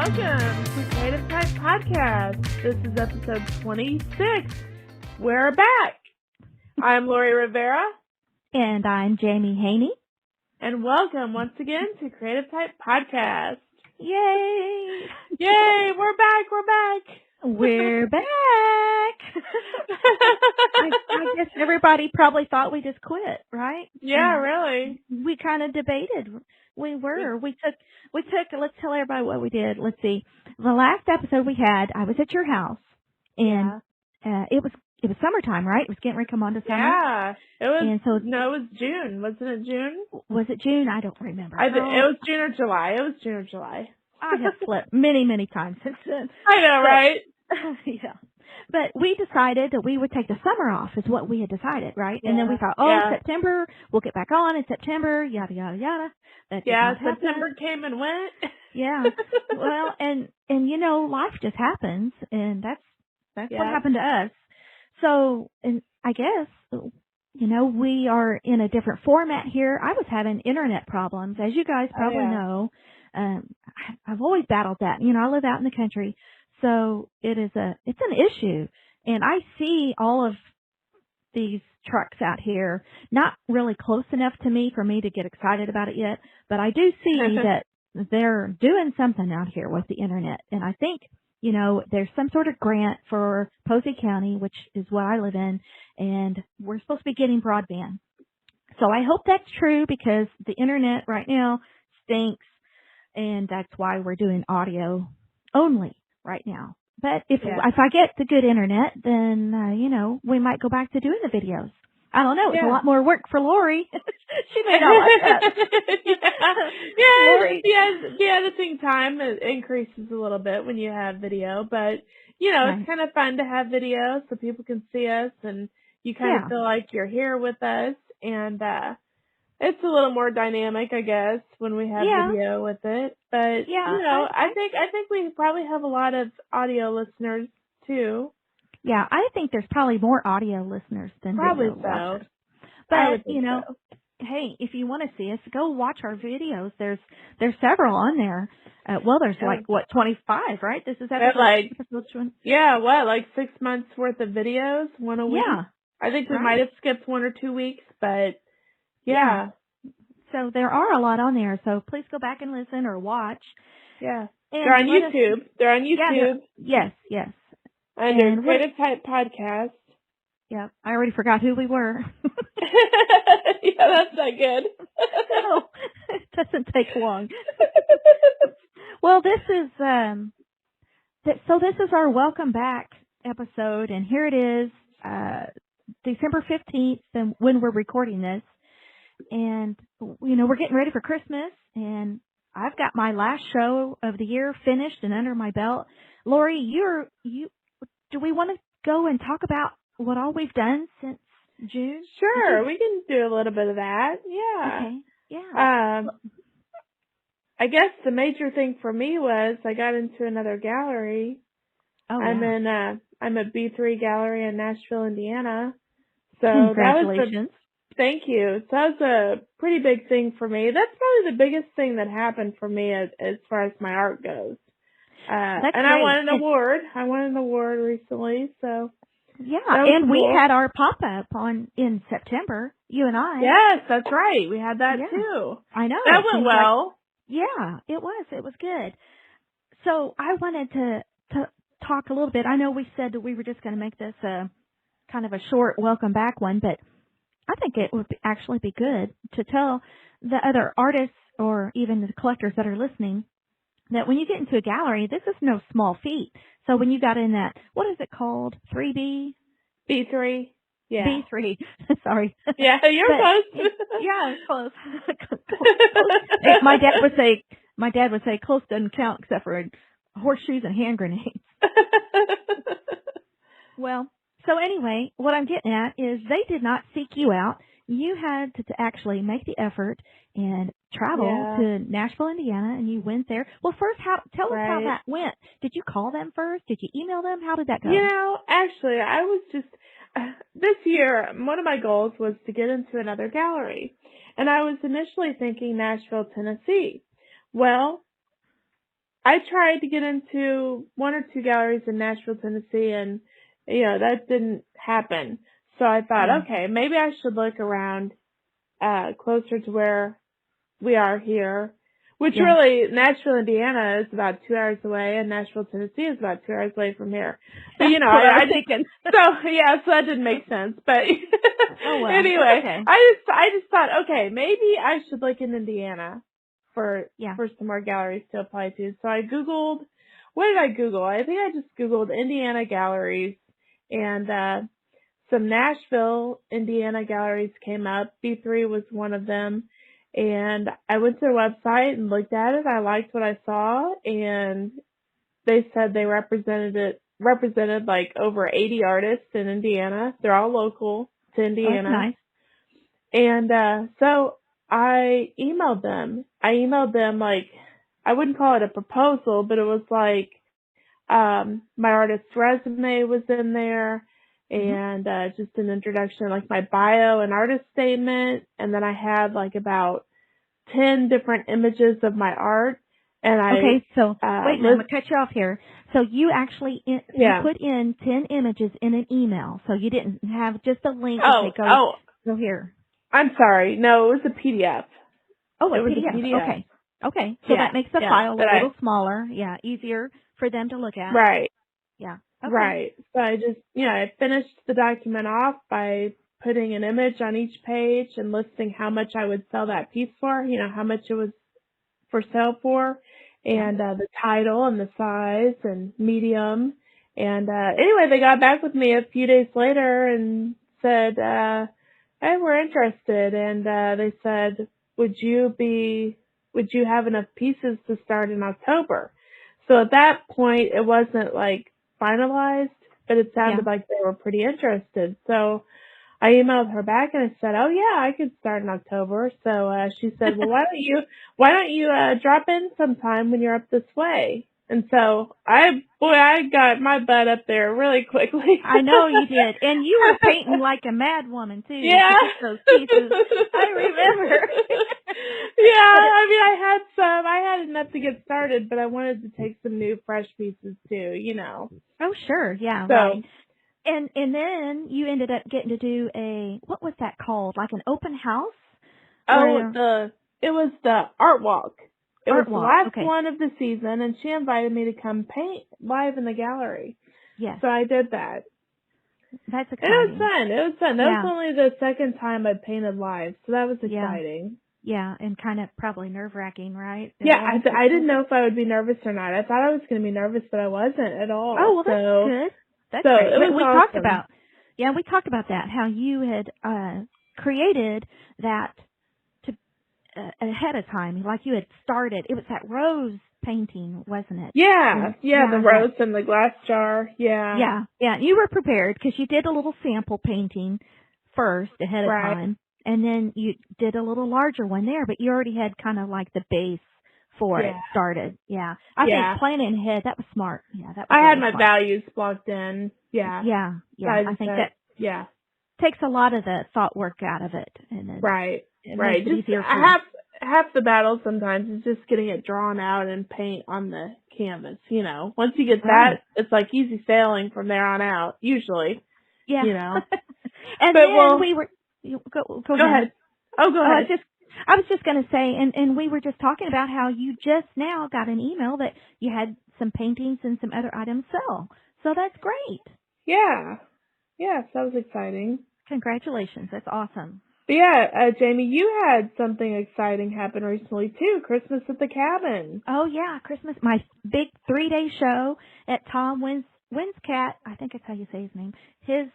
welcome to Creative Type Podcast. This is episode 26. We're back. I'm Lori Rivera. And I'm Jaime Haney. And welcome once again to Creative Type Podcast. Yay! Yay! We're back! We're back! I guess everybody probably thought we just quit, right? Yeah, really. We kind of debated. We took, let's tell everybody what we did. Let's see. The last episode we had, I was at your house, and it was summertime, right? It was getting ready to come on to summer. Yeah. It was, and so, no, it was June. Wasn't it June? Was it June? I don't remember. It was June or July. It was June or July. I have slept many, many times since then. I know, right? Yeah. But we decided that we would take the summer off is what we had decided, right? Yeah. And then we thought, September, we'll get back on in September, yada, yada, yada. That September came and went. Yeah. Well, and you know, life just happens, and that's what happened to us. So, and I guess, you know, we are in a different format here. I was having internet problems, as you guys probably know. I've always battled that. You know, I live out in the country, so it's an issue. And I see all of these trucks out here, not really close enough to me for me to get excited about it yet, but I do see that they're doing something out here with the internet. And I think, you know, there's some sort of grant for Posey County, which is what I live in, and we're supposed to be getting broadband. So I hope that's true because the internet right now stinks, and that's why we're doing audio only right now. But if I get the good internet, then, you know, we might go back to doing the videos. I don't know. It's a lot more work for Lori. She may not like that. Lori. The editing time increases a little bit when you have video, but, you know, It's kind of fun to have video so people can see us and you kind of feel like you're here with us. And it's a little more dynamic, I guess, when we have video with it. But, you know, I think we probably have a lot of audio listeners, too. Yeah, I think there's probably more audio listeners than probably video watchers. But, you know, hey, if you want to see us, go watch our videos. There's several on there. There's like, 25, right? This is episode 20. Yeah, like 6 months worth of videos, one a week? Yeah. I think we might have skipped 1 or 2 weeks, but yeah. So there are a lot on there, so please go back and listen or watch. Yeah. They're on YouTube. They're on YouTube. Yes. Under Creative Type Podcast. Yeah, I already forgot who we were. Yeah, that's not good. No, it doesn't take long. Well, this is our welcome back episode, and here it is, December 15th, and when we're recording this, and you know we're getting ready for Christmas, and I've got my last show of the year finished and under my belt. Lori, do we want to go and talk about what all we've done since June? Sure, we can do a little bit of that. Yeah. Okay. Yeah. I guess the major thing for me was I got into another gallery. Oh, I'm at B3 Gallery in Nashville, Indiana. So congratulations. Thank you. So that was a pretty big thing for me. That's probably the biggest thing that happened for me as far as my art goes. And great. I won an award. I won an award recently, so. Yeah, and cool. We had our pop-up in September, you and I. Yes, that's right. We had that too. I know. That went well. Yeah, it was. It was good. So I wanted to talk a little bit. I know we said that we were just going to make this kind of a short welcome back one, but I think it would actually be good to tell the other artists or even the collectors that are listening that when you get into a gallery, this is no small feat. So when you got in that, what is it called? 3B? B3. Yeah. B3. Sorry. Yeah, you're close. Yeah, close. My dad would say close doesn't count except for horseshoes and hand grenades. Well, so anyway, what I'm getting at is they did not seek you out. You had to actually make the effort and travel to Nashville, Indiana, and you went there. Well, first, tell us how that went. Did you call them first? Did you email them? How did that go? You know, actually, I was just, this year, one of my goals was to get into another gallery. And I was initially thinking Nashville, Tennessee. Well, I tried to get into one or two galleries in Nashville, Tennessee, and that didn't happen. So I thought, okay, maybe I should look around closer to where we are here, which really, Nashville, Indiana is about 2 hours away, and Nashville, Tennessee is about 2 hours away from here. But, I was thinking. So that didn't make sense. But anyway, okay. I just thought, okay, maybe I should look in Indiana for some more galleries to apply to. So I Googled, what did I Google? I think I just Googled Indiana galleries, and some Nashville, Indiana galleries came up. B3 was one of them. And I went to their website and looked at it. I liked what I saw, and they said they represented like over 80 artists in Indiana. They're all local to Indiana. Oh, that's nice. And so I emailed them. Like, I wouldn't call it a proposal, but it was like my artist's resume was in there, and just an introduction, like my bio and artist statement, and then I had like about 10 different images of my art. And okay, so wait, I'm going to cut you off here. So you actually you put in 10 images in an email, so you didn't have just a link to say go here. I'm sorry. No, it was a PDF. Oh, it was a PDF. Okay. So that makes the file a little smaller. Yeah, easier for them to look at. Right. Yeah. Okay. Right. So I just, I finished the document off by putting an image on each page and listing how much I would sell that piece for, how much it was for sale for, and the title and the size and medium. And anyway, they got back with me a few days later and said, hey, we're interested. And they said, would you have enough pieces to start in October? So at that point, it wasn't like finalized, but it sounded like they were pretty interested. So I emailed her back and I said, oh yeah, I could start in October. So she said, well, why don't you drop in sometime when you're up this way? And so I got my butt up there really quickly. I know you did. And you were painting like a mad woman too. Yeah. To get those pieces. I remember. I had enough to get started, but I wanted to take some new fresh pieces too, Oh, sure. Yeah. So, right. And then you ended up getting to do what was that called? Like an open house? It was the art walk. It was the last okay. one of the season, and she invited me to come paint live in the gallery. Yes. So I did that. That's exciting. And it was fun. That was only the second time I painted live, so that was exciting. Yeah, and kind of probably nerve-wracking, right? I didn't know if I would be nervous or not. I thought I was going to be nervous, but I wasn't at all. Oh, well, that's good. That's great. It was awesome. We talked about that, how you had created that ahead of time, like you had started. It was that rose painting, wasn't it? Yeah, the rose and the glass jar. Yeah. You were prepared because you did a little sample painting first ahead of time, and then you did a little larger one there, but you already had kind of like the base for it started. Yeah. I think planning ahead, that was smart. Yeah, that was I had really my smart. values blocked in. Yeah. I think that takes a lot of the thought work out of it. And then it makes it easier for half the battle sometimes is just getting it drawn out and paint on the canvas, Once you get that, it's like easy sailing from there on out, usually. Yeah. And but then we were go ahead. Oh, go ahead. I was just going to say, and we were just talking about how you just now got an email that you had some paintings and some other items sell. So that's great. Yeah. Yes, that was exciting. Congratulations. That's awesome. But yeah, Jamie, you had something exciting happen recently too. Christmas at the Cabin. Oh yeah, Christmas. My big 3-day show at Tom Winscat, I think that's how you say his name. His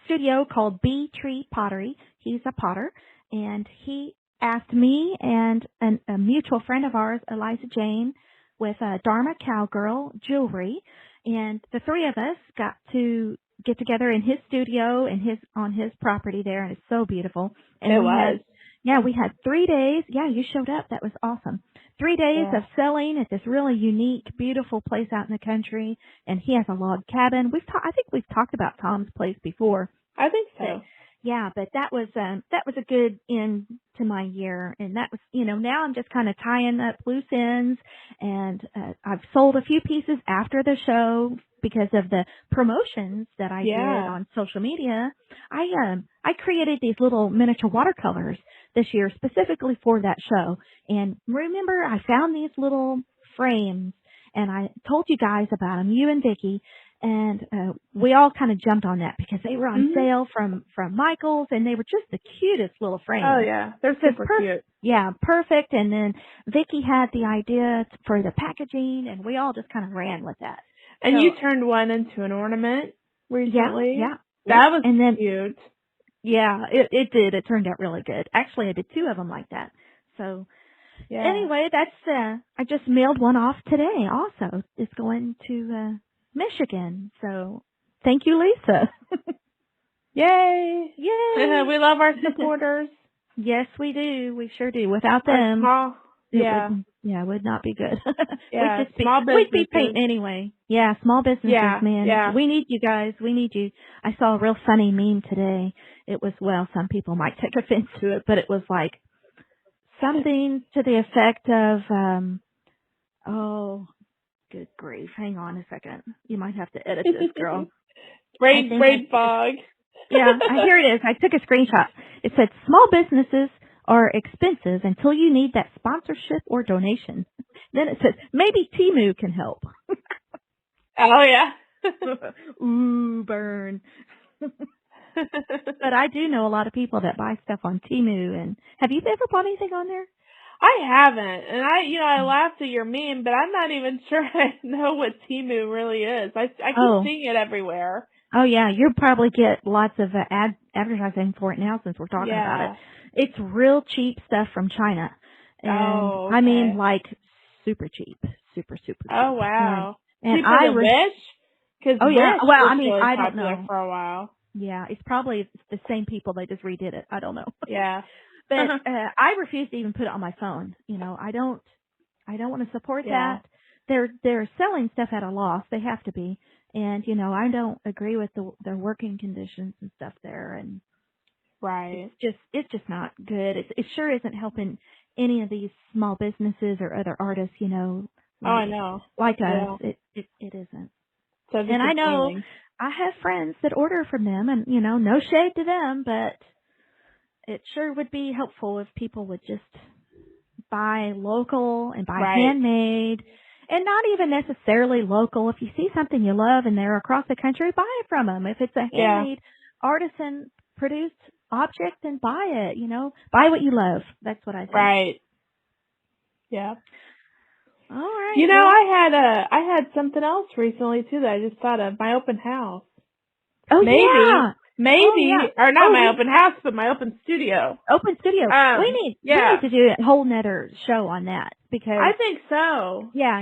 studio called Bee Tree Pottery. He's a potter, and he asked me and a mutual friend of ours, Eliza Jane, with Dharma Cowgirl Jewelry, and the three of us got to get together in his studio and on his property there, and it's so beautiful. And we had 3 days. Yeah, you showed up. That was awesome. 3 days of selling at this really unique, beautiful place out in the country, and he has a log cabin. I think we've talked about Tom's place before. I think so. But that was a good end to my year, and that was, now I'm just kind of tying up loose ends, and I've sold a few pieces after the show because of the promotions that I did on social media. I created these little miniature watercolors this year specifically for that show, and remember, I found these little frames, and I told you guys about them, you and Vicki. And we all kind of jumped on that because they were on sale from Michael's, and they were just the cutest little frames. Oh, yeah. They're super cute. Yeah, perfect. And then Vicki had the idea for the packaging, and we all just kind of ran with that. And you turned one into an ornament recently. Yeah. That was cute. Yeah, it did. It turned out really good. Actually, I did 2 of them like that. So anyway, that's I just mailed one off today also. It's going to Michigan. So thank you, Lisa. Yay. Yay. We love our supporters. Yes, we do. We sure do. Without them, it would not be good. Yeah, we'd be painting anyway. Yeah, small businesses, man. Yeah. We need you guys. We need you. I saw a real funny meme today. It was, some people might take offense to it, but it was like something to the effect of, good grief. Hang on a second. You might have to edit this, girl. Braid fog. Yeah, here it is. I took a screenshot. It said, small businesses are expensive until you need that sponsorship or donation. Then it says, maybe Temu can help. Oh, yeah. Ooh, burn. But I do know a lot of people that buy stuff on Temu. And have you ever bought anything on there? I haven't, and I laughed at your meme, but I'm not even sure I know what Temu really is. I keep seeing it everywhere. Oh yeah, you'll probably get lots of advertising for it now since we're talking about it. It's real cheap stuff from China, and I mean like super cheap, super cheap. Oh wow! And cheaper than Wish? Because Wish was really I don't popular know for a while. Yeah, it's probably the same people. They just redid it. I don't know. Yeah. But I refuse to even put it on my phone. I don't want to support that. They're selling stuff at a loss. They have to be. And I don't agree with their working conditions and stuff there. And it's just not good. It sure isn't helping any of these small businesses or other artists. I know. Like us, it isn't. So and I know I have friends that order from them, and no shade to them, but it sure would be helpful if people would just buy local and buy handmade, and not even necessarily local. If you see something you love and they're across the country, buy it from them. If it's a handmade, artisan produced object, then buy it. Buy what you love. That's what I think. Right. Yeah. All right. I had something else recently too that I just thought of. My open house. Oh, Maybe, or not my open house, but my open studio. Open studio. We need to do a whole nother show on that because I think so. Yeah,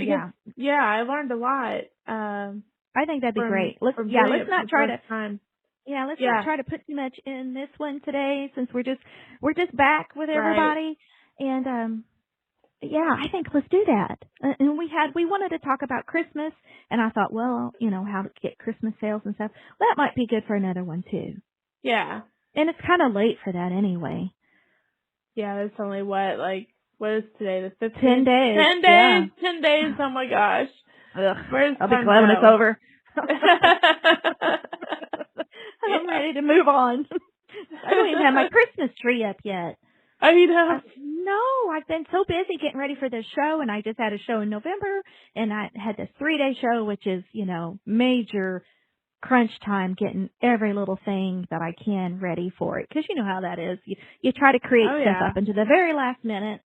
I learned a lot. I think that'd be great. Let's not try to put too much in this one today since we're just back with everybody. And I think let's do that. And we wanted to talk about Christmas, and I thought, how to get Christmas sales and stuff. Well, that might be good for another one too. Yeah. And it's kind of late for that anyway. Yeah, it's only what is today? The 15th? 10 days. 10 days. Yeah. 10 days. Oh my gosh. Ugh. I'll be glad when it's over. I'm ready to move on. I don't even have my Christmas tree up yet. No, I've been so busy getting ready for this show, and I just had a show in November, and I had this 3-day show, which is, major crunch time, getting every little thing that I can ready for it. Because you know how that is. You try to create stuff up into the very last minute.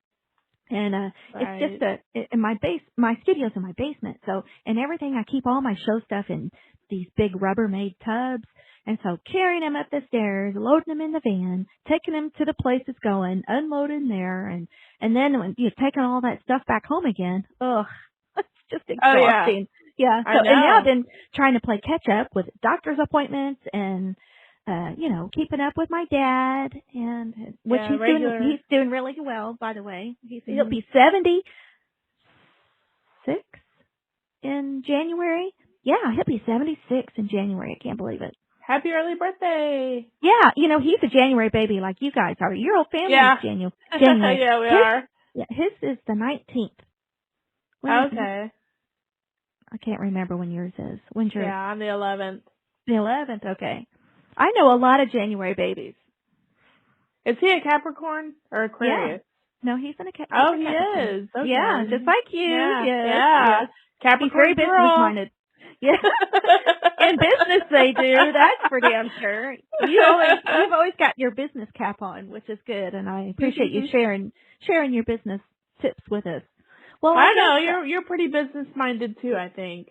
And it's just my studio's in my basement, so and everything I keep all my show stuff in these big Rubbermaid tubs, and so carrying them up the stairs, loading them in the van, taking them to the place it's going, unloading there, and then when you're taking all that stuff back home again, it's just exhausting. Yeah. So and now I've been trying to play catch up with doctor's appointments and keeping up with my dad, and which he's doing really well, by the way. He'll be 76 in January. Yeah, he'll be 76 in January. I can't believe it. Happy early birthday. Yeah, he's a January baby like you guys are. Your whole family is January. Yeah, we are. Yeah, his is the 19th. Okay. I can't remember when yours is. When's yours? Yeah, on the 11th. The 11th, okay. I know a lot of January babies. Is he a Capricorn or Aquarius? Yeah. No, he's a Capricorn. Oh, he is. Okay. Yeah, just like you. Yeah. Yes. Yeah. Yes. Capricorn He's very business-minded. Yeah. In business they do. That's for damn sure. You've always got your business cap on, which is good, and I appreciate you sharing your business tips with us. Well, I know you're pretty business-minded too, I think.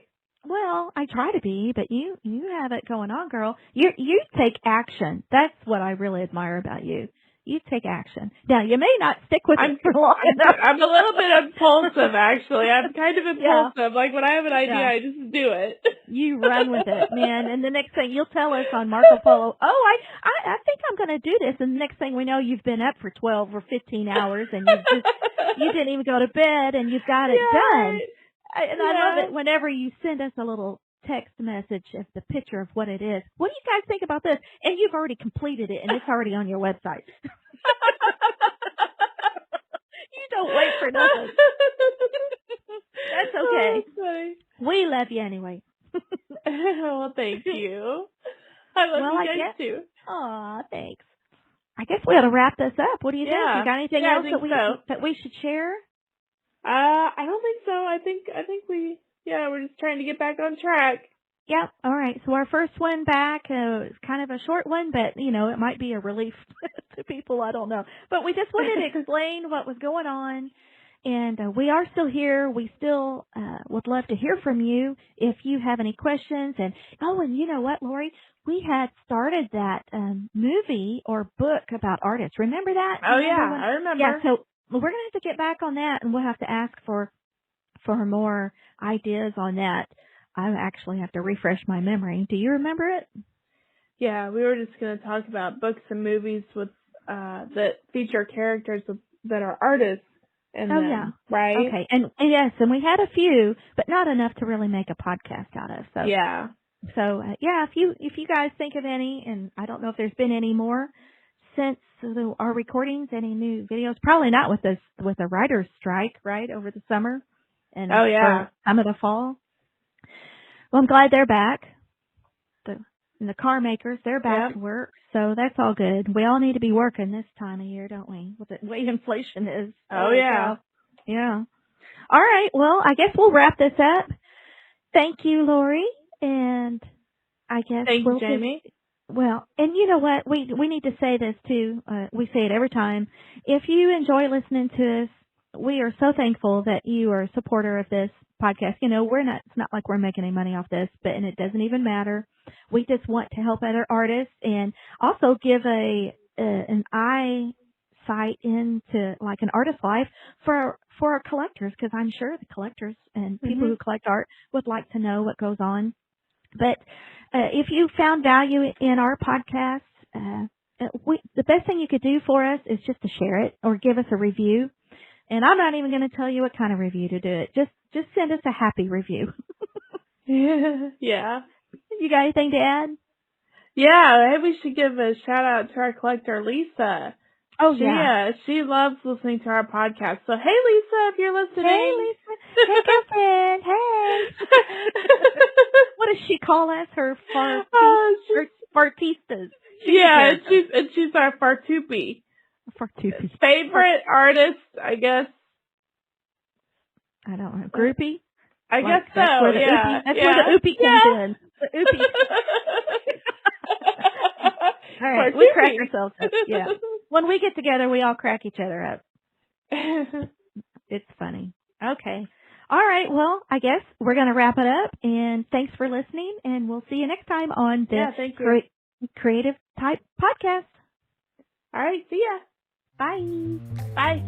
Well, I try to be, but you have it going on, girl. You take action. That's what I really admire about you. You take action. Now, you may not stick with it for long enough. I'm a little bit impulsive, actually. I'm kind of impulsive. Like, when I have an idea, I just do it. You run with it, man. And the next thing you'll tell us on Marco Polo, I think I'm going to do this. And the next thing we know, you've been up for 12 or 15 hours and you didn't even go to bed and you've got it done. I love it whenever you send us a little text message of the picture of what it is. What do you guys think about this? And you've already completed it, and it's already on your website. You don't wait for nothing. That's okay. Oh, we love you anyway. Well, thank you. I love you guys too. Aw, thanks. I guess we ought to wrap this up. What do you think? You got anything else that we should share? I don't think so. I think we're just trying to get back on track. Yep. All right. So our first one back is kind of a short one, but it might be a relief to people. I don't know. But we just wanted to explain what was going on, and we are still here. We still would love to hear from you if you have any questions. And you know what, Lori? We had started that movie or book about artists. Remember that? Oh, I remember. Yeah. So we're going to have to get back on that, and we'll have to ask for more ideas on that. I actually have to refresh my memory. Do you remember it? Yeah, we were just going to talk about books and movies with that feature characters that are artists in them, right? Okay, and yes, and we had a few, but not enough to really make a podcast out of. So yeah. So if you guys think of any, and I don't know if there's been any more since our recordings, any new videos? Probably not with the writer's strike, right, over the summer and for some of the fall. Well, I'm glad they're back. The car makers, they're back to work, so that's all good. We all need to be working this time of year, don't we? With the way inflation is. Oh, yeah. Yeah. All right. Well, I guess we'll wrap this up. Thank you, Lori, and I guess thank you, Jaime. Well, and you know what? We need to say this too. We say it every time. If you enjoy listening to us, we are so thankful that you are a supporter of this podcast. It's not like we're making any money off this, and it doesn't even matter. We just want to help other artists and also give an eyesight into like an artist's life for our collectors, because I'm sure the collectors and people who collect art would like to know what goes on. But if you found value in our podcast, the best thing you could do for us is just to share it or give us a review. And I'm not even going to tell you what kind of review to do it. Just send us a happy review. Yeah. You got anything to add? Yeah, maybe we should give a shout out to our collector, Lisa. Oh, yeah. She loves listening to our podcast. So, hey, Lisa, if you're listening. Hey, Lisa. Hey, girlfriend. Hey. What does she call us? Her fartistas. She's our fartupi. Favorite artist, I guess. I don't know. Groupie? I guess so, yeah. That's where the oopie comes in. The oopie. All right, we crack ourselves up. Yeah. When we get together, we all crack each other up. It's funny. Okay. All right. Well, I guess we're going to wrap it up. And thanks for listening. And we'll see you next time on the Creative Type Podcast. All right. See ya. Bye. Bye.